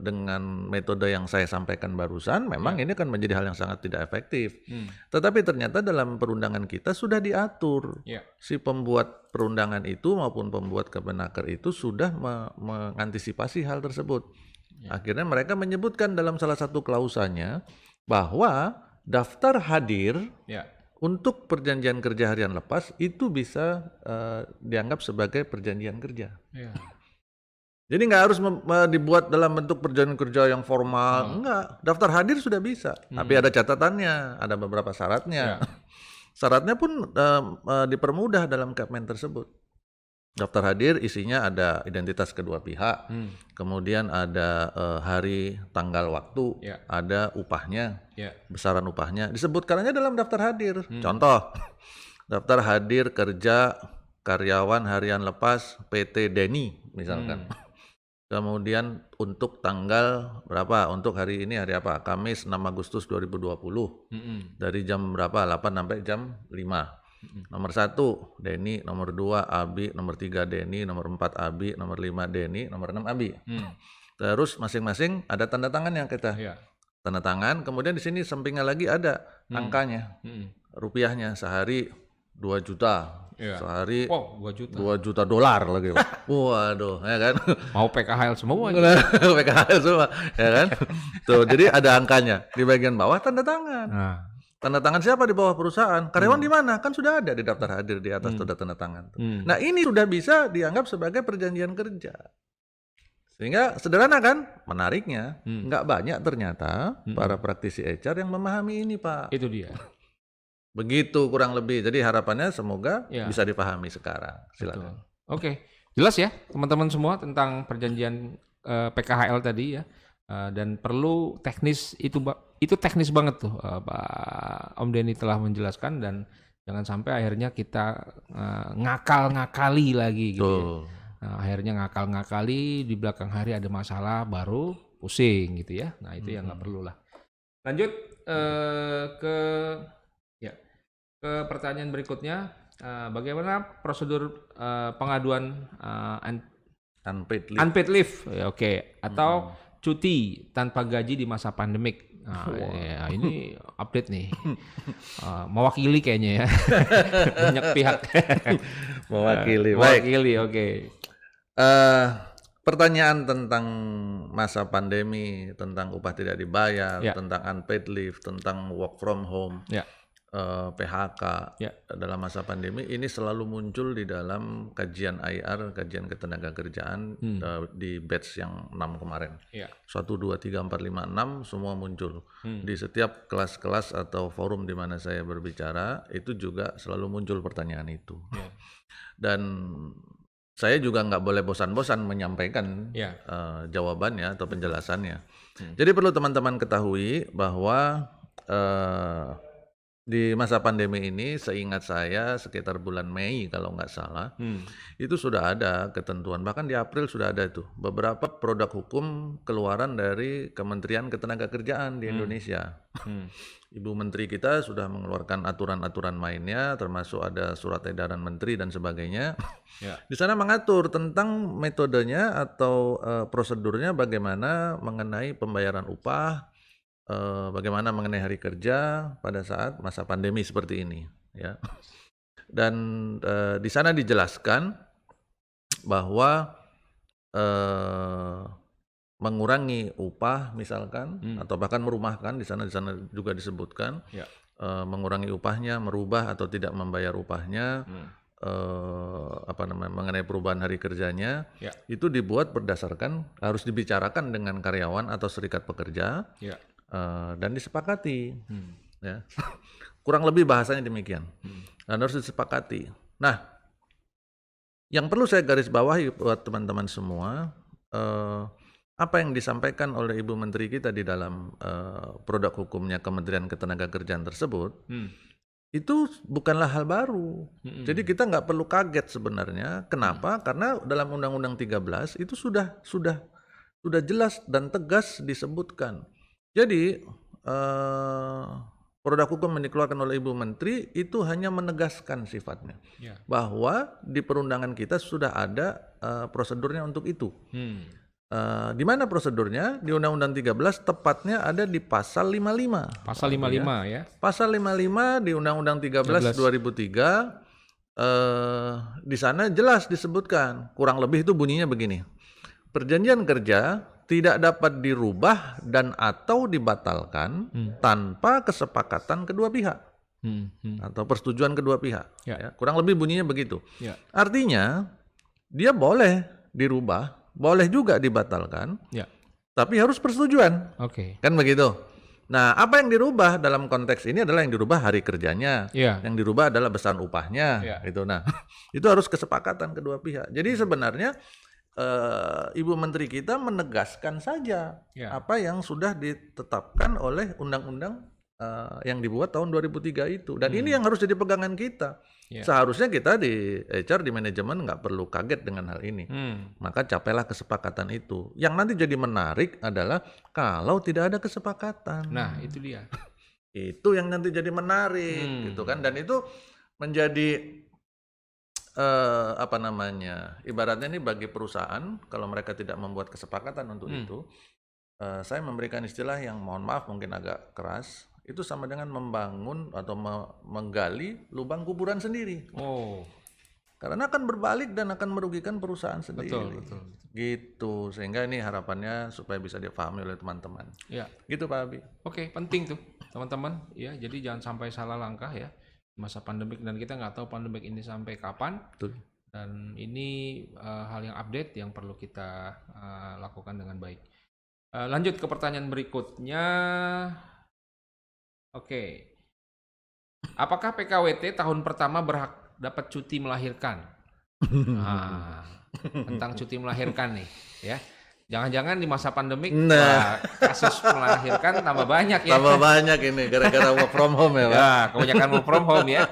dengan metode yang saya sampaikan barusan, memang ini akan menjadi hal yang sangat tidak efektif. Tetapi ternyata dalam perundangan kita sudah diatur. Si pembuat perundangan itu maupun pembuat Kemenaker itu sudah mengantisipasi hal tersebut. Akhirnya mereka menyebutkan dalam salah satu klausanya bahwa daftar hadir untuk perjanjian kerja harian lepas itu bisa dianggap sebagai perjanjian kerja. Jadi nggak harus dibuat dalam bentuk perjanjian kerja yang formal, enggak. Daftar hadir sudah bisa, tapi ada catatannya, ada beberapa syaratnya. Syaratnya pun dipermudah dalam Kepmen tersebut. Daftar hadir isinya ada identitas kedua pihak, kemudian ada hari, tanggal, waktu, ada upahnya, besaran upahnya, disebutkannya dalam daftar hadir. Contoh, daftar hadir kerja karyawan harian lepas PT Deni misalkan. Kemudian untuk tanggal berapa, untuk hari ini hari apa, Kamis 6 Agustus 2020, dari jam berapa, 8 sampai jam 5. Nomor 1 Deni, nomor 2 Abi, nomor 3 Deni, nomor 4 Abi, nomor 5 Deni, nomor 6 Abi. Terus masing-masing ada tanda tangan yang kita tanda tangan, kemudian di sini sampingnya lagi ada angkanya, rupiahnya, sehari 2 juta, sehari 2 juta dolar lagi Pak. Waduh, ya kan? Mau PKHL semua. PKHL semua, ya kan? Tuh, jadi ada angkanya di bagian bawah tanda tangan. Tanda tangan siapa di bawah perusahaan? Karyawan di mana? Kan sudah ada di daftar hadir di atas sudah tanda tangan. Nah ini sudah bisa dianggap sebagai perjanjian kerja. Sehingga sederhana kan? Menariknya, nggak banyak ternyata para praktisi HR yang memahami ini Pak. Itu dia. Begitu kurang lebih. Jadi harapannya semoga bisa dipahami sekarang. Silakan. Oke, jelas ya teman-teman semua tentang perjanjian PKHL tadi ya. Dan perlu teknis itu teknis banget tuh Pak Om Denny telah menjelaskan, dan jangan sampai akhirnya kita ngakal-ngakali lagi gitu. Akhirnya ngakal-ngakali di belakang hari ada masalah baru pusing gitu ya. Nah itu yang nggak perlu lah. Lanjut ke pertanyaan berikutnya. bagaimana prosedur pengaduan Unpaid leave. unpaid leave, ya, oke, atau cuti tanpa gaji di masa pandemik. Nah, ya, ini update nih, mewakili kayaknya ya, banyak pihak. Mewakili. Baik. Mewakili, oke. Pertanyaan tentang masa pandemi, tentang upah tidak dibayar, Ya. tentang unpaid leave, tentang work from home, Ya. PHK Ya. dalam masa pandemi ini selalu muncul di dalam kajian IR, kajian ketenagakerjaan di batch yang 6 kemarin. Ya. 1, 2, 3, 4, 5, 6 semua muncul. Di setiap kelas-kelas atau forum di mana saya berbicara itu juga selalu muncul pertanyaan itu. Ya. Dan saya juga nggak boleh bosan-bosan menyampaikan Ya. jawabannya atau penjelasannya. Jadi perlu teman-teman ketahui bahwa di masa pandemi ini, seingat saya sekitar bulan Mei kalau nggak salah, itu sudah ada ketentuan. Bahkan di April sudah ada tuh beberapa produk hukum keluaran dari Kementerian Ketenagakerjaan di Indonesia. Ibu Menteri kita sudah mengeluarkan aturan-aturan mainnya, termasuk ada surat edaran Menteri dan sebagainya. Ya. Di sana mengatur tentang metodenya atau prosedurnya bagaimana mengenai pembayaran upah. Bagaimana mengenai hari kerja pada saat masa pandemi seperti ini, ya. Dan di sana dijelaskan bahwa mengurangi upah misalkan atau bahkan merumahkan, di sana juga disebutkan, Ya. mengurangi upahnya, merubah atau tidak membayar upahnya, mengenai perubahan hari kerjanya, Ya. itu dibuat berdasarkan harus dibicarakan dengan karyawan atau serikat pekerja. Ya. Dan disepakati, ya. Kurang lebih bahasanya demikian, dan harus disepakati. Nah, yang perlu saya garis bawahi buat teman-teman semua, apa yang disampaikan oleh Ibu Menteri kita di dalam produk hukumnya Kementerian Ketenagakerjaan tersebut, itu bukanlah hal baru. Jadi kita nggak perlu kaget sebenarnya. Kenapa? Karena dalam Undang-Undang 13 itu sudah jelas dan tegas disebutkan. Jadi produk hukum yang dikeluarkan oleh Ibu Menteri itu hanya menegaskan sifatnya, Ya. bahwa di perundangan kita sudah ada prosedurnya untuk itu. Di mana prosedurnya? Di Undang-Undang 13 tepatnya ada di pasal 55. Pasal 55 ya. Pasal 55 di Undang-Undang 13 2003, di sana jelas disebutkan, kurang lebih itu bunyinya begini. Perjanjian kerja tidak dapat dirubah dan atau dibatalkan tanpa kesepakatan kedua pihak atau persetujuan kedua pihak. Ya. Ya, kurang lebih bunyinya begitu. Ya. Artinya dia boleh dirubah, boleh juga dibatalkan, Ya. tapi harus persetujuan. Oke. Kan begitu. Nah, apa yang dirubah dalam konteks ini adalah yang dirubah hari kerjanya, Ya. yang dirubah adalah besaran upahnya, Ya. gitu. Nah, itu harus kesepakatan kedua pihak. Jadi sebenarnya Ibu Menteri kita menegaskan saja Ya. apa yang sudah ditetapkan oleh undang-undang yang dibuat tahun 2003 itu. Dan ini yang harus jadi pegangan kita. Ya. Seharusnya kita di HR, di manajemen nggak perlu kaget dengan hal ini. Maka capailah kesepakatan itu. Yang nanti jadi menarik adalah kalau tidak ada kesepakatan. Nah, itu dia. Itu yang nanti jadi menarik, gitu kan. Dan itu menjadi ibaratnya ini bagi perusahaan, kalau mereka tidak membuat kesepakatan untuk itu, saya memberikan istilah yang mohon maaf mungkin agak keras, itu sama dengan membangun atau menggali lubang kuburan sendiri. Oh. Karena akan berbalik dan akan merugikan perusahaan sendiri. Betul. Gitu, sehingga ini harapannya supaya bisa dipahami oleh teman-teman. Ya. Gitu Pak Abi. Oke, penting tuh teman-teman. Ya, jadi jangan sampai salah langkah ya masa pandemik, dan kita nggak tahu pandemik ini sampai kapan. Betul. Dan ini hal yang update yang perlu kita lakukan dengan baik. Lanjut ke pertanyaan berikutnya. Oke. Apakah PKWT tahun pertama berhak dapat cuti melahirkan? Tentang cuti melahirkan nih, ya. Jangan-jangan di masa pandemik kasus melahirkan tambah banyak ya. Tambah banyak ini gara-gara work from home ya Pak. Ya, kebanyakan work from home ya.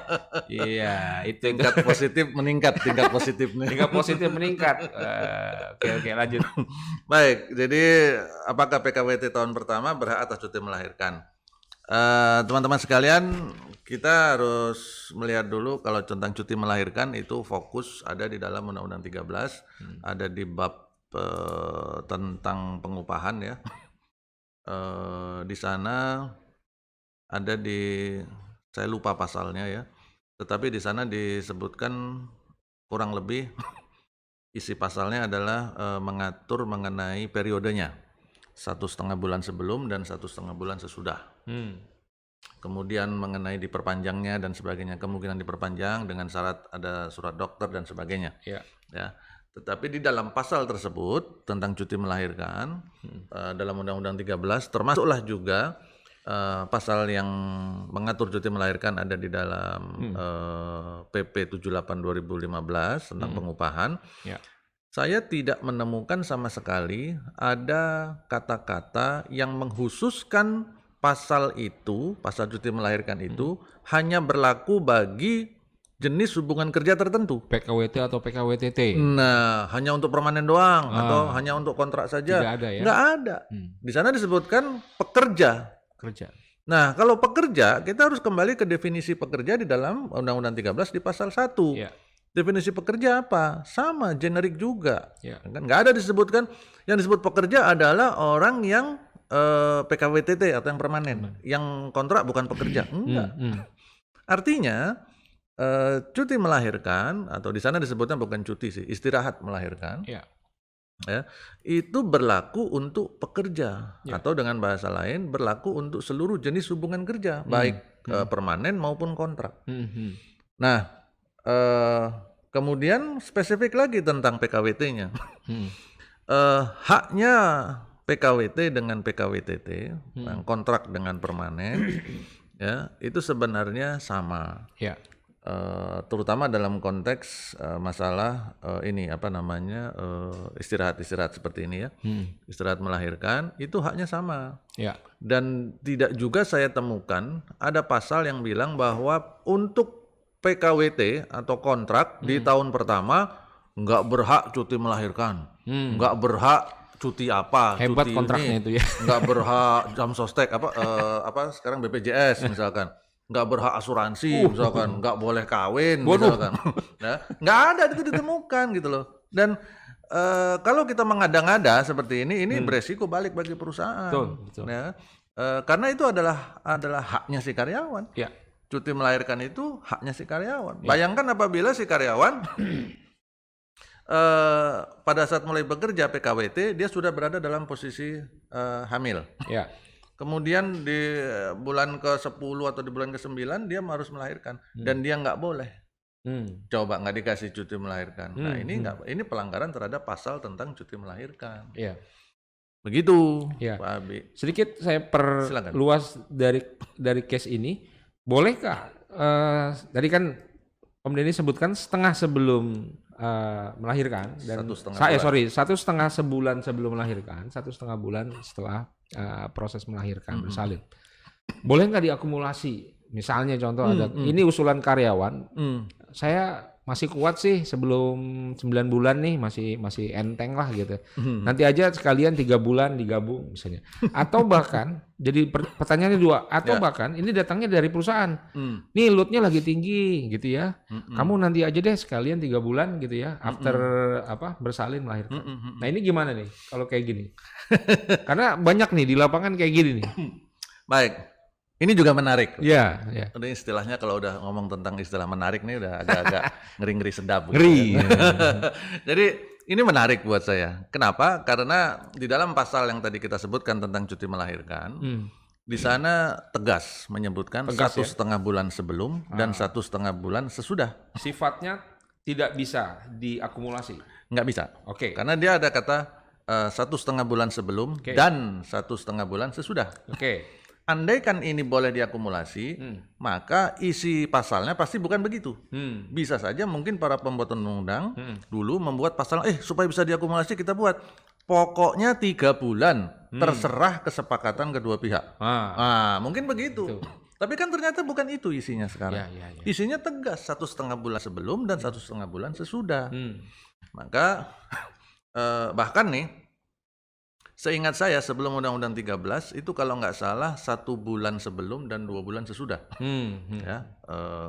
Iya, itu. Tingkat positif meningkat, tingkat positifnya. Tingkat positif meningkat. Oke, lanjut. Baik, jadi apakah PKWT tahun pertama berhak atas cuti melahirkan? Teman-teman sekalian, Kita harus melihat dulu kalau tentang cuti melahirkan itu fokus ada di dalam Undang-Undang 13, ada di bab tentang pengupahan ya. Di sana ada saya lupa pasalnya ya, tetapi di sana disebutkan kurang lebih isi pasalnya adalah mengatur mengenai periodenya, 1,5 bulan sebelum dan 1,5 bulan sesudah. Kemudian mengenai diperpanjangnya dan sebagainya, kemungkinan diperpanjang dengan syarat ada surat dokter dan sebagainya. Ya. Tetapi di dalam pasal tersebut tentang cuti melahirkan dalam Undang-Undang 13 termasuklah juga pasal yang mengatur cuti melahirkan ada di dalam PP 78 2015 tentang pengupahan. Ya. Saya tidak menemukan sama sekali ada kata-kata yang mengkhususkan pasal itu, pasal cuti melahirkan itu hanya berlaku bagi jenis hubungan kerja tertentu. PKWT atau PKWTT. Nah, hanya untuk permanen doang atau hanya untuk kontrak saja. Tidak ada ya? Nggak ada. Di sana disebutkan pekerja. Nah, kalau pekerja, kita harus kembali ke definisi pekerja di dalam Undang-Undang 13 di pasal 1. Ya. Definisi pekerja apa? Sama, generik juga. Ya. Kan nggak ada disebutkan, yang disebut pekerja adalah orang yang PKWTT atau yang permanen. Yang kontrak bukan pekerja. Enggak. Artinya, cuti melahirkan atau di sana disebutnya bukan cuti sih, istirahat melahirkan. Ya, itu berlaku untuk pekerja atau dengan bahasa lain berlaku untuk seluruh jenis hubungan kerja, baik permanen maupun kontrak. Nah, kemudian spesifik lagi tentang PKWT-nya. Haknya PKWT dengan PKWTT, kontrak dengan permanen, ya itu sebenarnya sama. Ya. Terutama dalam konteks masalah ini istirahat seperti ini ya, istirahat melahirkan itu haknya sama. Ya. Dan tidak juga saya temukan ada pasal yang bilang bahwa untuk PKWT atau kontrak di tahun pertama nggak berhak cuti melahirkan, nggak berhak cuti apa, hebat cuti kontraknya ini, itu ya, nggak berhak jam sostek sekarang BPJS misalkan. Nggak berhak asuransi misalkan, nggak boleh kawin misalkan, nah, nggak ada itu ditemukan gitu loh. Dan kalau kita mengada-ngada seperti ini beresiko balik bagi perusahaan. Betul. Ya, karena itu adalah haknya si karyawan. Ya. Cuti melahirkan itu haknya si karyawan. Ya. Bayangkan apabila si karyawan pada saat mulai bekerja PKWT dia sudah berada dalam posisi hamil. Ya. Kemudian di bulan ke-10 atau di bulan ke-9 dia harus melahirkan dan dia nggak boleh. Coba nggak dikasih cuti melahirkan. Nah, ini pelanggaran terhadap pasal tentang cuti melahirkan. Iya. Begitu, ya. Pak Abi. Sedikit saya perluas dari case ini. Bolehkah tadi kan Om Denny sebutkan setengah sebelum melahirkan dan 1,5 sebulan sebelum melahirkan, 1,5 bulan setelah proses melahirkan bersalin. Boleh nggak diakumulasi? Misalnya contoh ada ini usulan karyawan, saya masih kuat sih sebelum 9 bulan nih masih enteng lah gitu. Nanti aja sekalian 3 bulan digabung misalnya. Atau bahkan jadi pertanyaannya dua, atau bahkan ini datangnya dari perusahaan. Nih loadnya lagi tinggi gitu ya. Kamu nanti aja deh sekalian 3 bulan gitu ya after bersalin melahirkan. Nah, ini gimana nih kalau kayak gini? Karena banyak nih di lapangan kayak gini nih. Baik. Ini juga menarik. Iya. Ini istilahnya kalau udah ngomong tentang istilah menarik nih udah agak-agak ngeri-ngeri sedap. Ngeri. Gitu. Jadi ini menarik buat saya. Kenapa? Karena di dalam pasal yang tadi kita sebutkan tentang cuti melahirkan, di sana tegas menyebutkan 1,5 bulan sebelum dan 1,5 bulan sesudah. Sifatnya tidak bisa diakumulasi. Nggak bisa. Oke. Karena dia ada kata 1,5 bulan sebelum dan 1,5 bulan sesudah. Oke. Andaikan ini boleh diakumulasi, maka isi pasalnya pasti bukan begitu. Bisa saja mungkin para pembuat undang-undang dulu membuat pasal, supaya bisa diakumulasi kita buat pokoknya 3 bulan, terserah kesepakatan kedua pihak. Mungkin begitu. Tapi kan ternyata bukan itu isinya sekarang. Isinya tegas 1,5 bulan sebelum dan 1,5 bulan sesudah. Maka bahkan nih Seingat saya sebelum Undang-Undang 13 itu kalau nggak salah 1 bulan sebelum dan 2 bulan sesudah. Ya,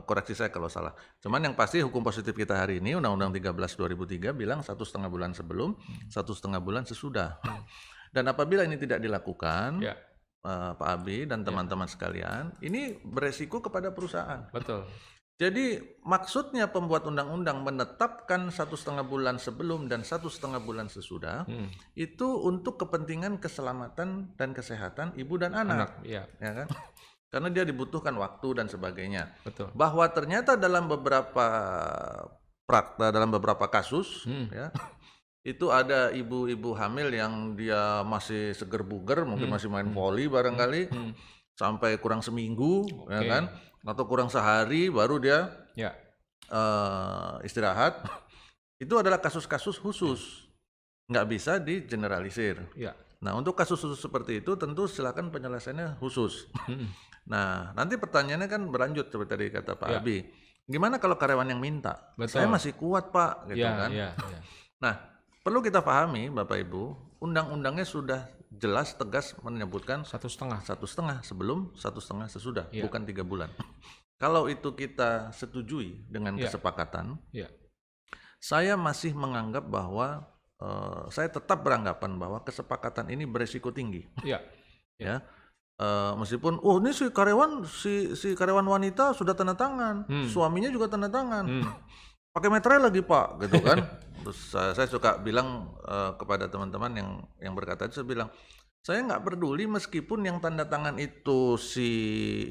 koreksi saya kalau salah. Cuman yang pasti hukum positif kita hari ini Undang-Undang 13 2003 bilang 1,5 bulan sebelum, 1,5 bulan sesudah. Dan apabila ini tidak dilakukan, Pak Abi dan teman-teman sekalian, ini beresiko kepada perusahaan. Betul. Jadi maksudnya pembuat undang-undang menetapkan 1,5 bulan sebelum dan 1,5 bulan sesudah itu untuk kepentingan keselamatan dan kesehatan ibu dan anak. Ya kan? Karena dia dibutuhkan waktu dan sebagainya. Betul. Bahwa ternyata dalam beberapa dalam beberapa kasus ya, itu ada ibu-ibu hamil yang dia masih seger buger, mungkin masih main voli barangkali sampai kurang seminggu, ya kan? Atau kurang sehari baru dia istirahat. Itu adalah kasus-kasus khusus, nggak bisa digeneralisir. Nah, untuk kasus khusus seperti itu tentu silakan penyelesaiannya khusus. Nah, nanti pertanyaannya kan berlanjut seperti tadi kata Pak Abi. Gimana kalau karyawan yang minta? Saya masih kuat Pak, gitu kan? Nah, perlu kita pahami Bapak Ibu, undang-undangnya sudah jelas tegas menyebutkan 1,5 sebelum, 1,5 sesudah, bukan 3 bulan. Kalau itu kita setujui dengan kesepakatan, saya masih menganggap bahwa saya tetap beranggapan bahwa kesepakatan ini beresiko tinggi. Ya, meskipun ini si karyawan wanita sudah tanda tangan, suaminya juga tanda tangan, pakai meterai lagi Pak, gitu kan. Terus saya suka bilang kepada teman-teman yang berkata itu, saya bilang, saya nggak peduli meskipun yang tanda tangan itu si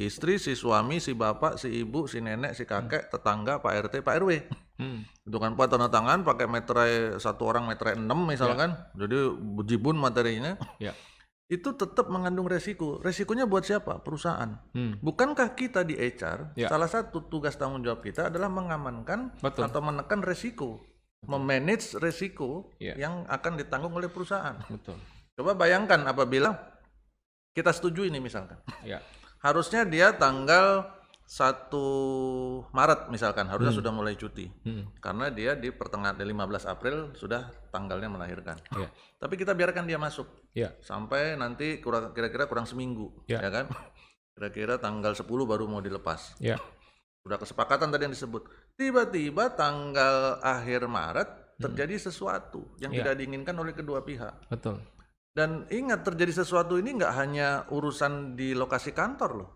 istri, si suami, si bapak, si ibu, si nenek, si kakek, tetangga, Pak RT, Pak RW. Itu kan Pak tanda tangan pakai meterai, satu orang meterai 6 misalkan, jadi bejibun materinya. Itu tetap mengandung resiko. Resikonya buat siapa? Perusahaan. Bukankah kita di HR, salah satu tugas tanggung jawab kita adalah mengamankan atau menekan resiko, memanage resiko yang akan ditanggung oleh perusahaan. Coba bayangkan apabila kita setuju ini misalkan, harusnya dia tanggal 1 Maret misalkan, harusnya sudah mulai cuti, karena dia di pertengahan 15 April sudah tanggalnya melahirkan. Tapi kita biarkan dia masuk sampai nanti kira-kira kurang seminggu, ya kan? Kira-kira tanggal 10 baru mau dilepas. Sudah kesepakatan tadi yang disebut. Tiba-tiba tanggal akhir Maret terjadi sesuatu yang tidak diinginkan oleh kedua pihak. Dan ingat, terjadi sesuatu ini nggak hanya urusan di lokasi kantor loh.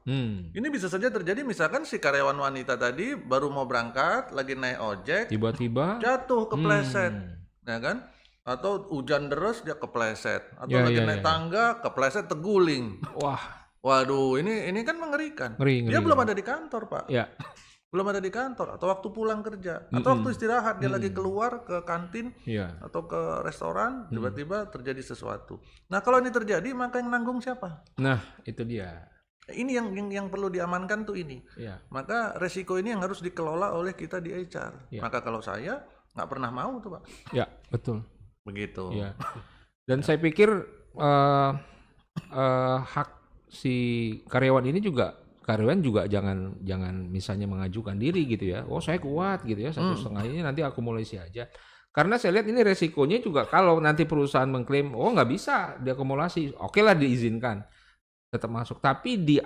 Ini bisa saja terjadi misalkan si karyawan wanita tadi baru mau berangkat, lagi naik ojek, tiba-tiba jatuh kepleset, ya kan? Atau hujan deras dia kepleset, atau lagi naik tangga kepleset terguling. Waduh, ini kan mengerikan. Dia belum ada di kantor Pak. Belum ada di kantor, atau waktu pulang kerja, atau waktu istirahat dia lagi keluar ke kantin atau ke restoran, tiba-tiba terjadi sesuatu. Nah, kalau ini terjadi maka yang nanggung siapa? Nah, itu dia. Ini yang perlu diamankan tuh ini. Maka resiko ini yang harus dikelola oleh kita di HR. Maka kalau saya nggak pernah mau tuh Pak. Betul. Begitu. Dan saya pikir hak si karyawan ini juga, karyawan juga jangan misalnya mengajukan diri gitu ya. Oh saya kuat gitu ya, 1,5 ini nanti akumulasi aja. Karena saya lihat ini resikonya juga kalau nanti perusahaan mengklaim, oh nggak bisa diakumulasi, oke lah diizinkan, tetap masuk. Tapi di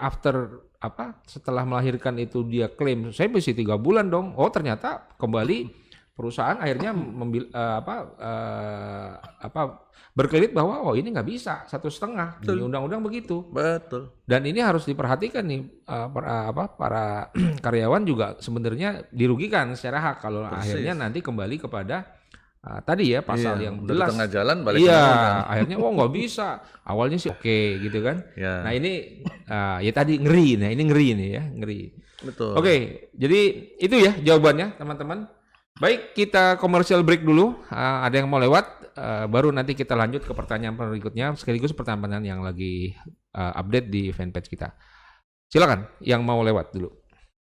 setelah melahirkan itu dia klaim, saya mesti 3 bulan dong. Oh ternyata kembali perusahaan akhirnya berkelit bahwa ini nggak bisa 1,5 di undang-undang begitu. Betul. Dan ini harus diperhatikan nih para karyawan juga sebenarnya dirugikan secara hak kalau akhirnya nanti kembali kepada tadi ya pasal yang jelas. Di tengah jalan balik ke akhirnya nggak bisa. Awalnya sih oke gitu kan. Nah ini ya tadi ngeri. Nah ini ngeri nih ya, ngeri. Betul. Oke, jadi itu ya jawabannya teman-teman. Baik, kita commercial break dulu. Ada yang mau lewat, baru nanti kita lanjut ke pertanyaan berikutnya, sekaligus pertanyaan yang lagi update di fanpage kita. Silakan, yang mau lewat dulu.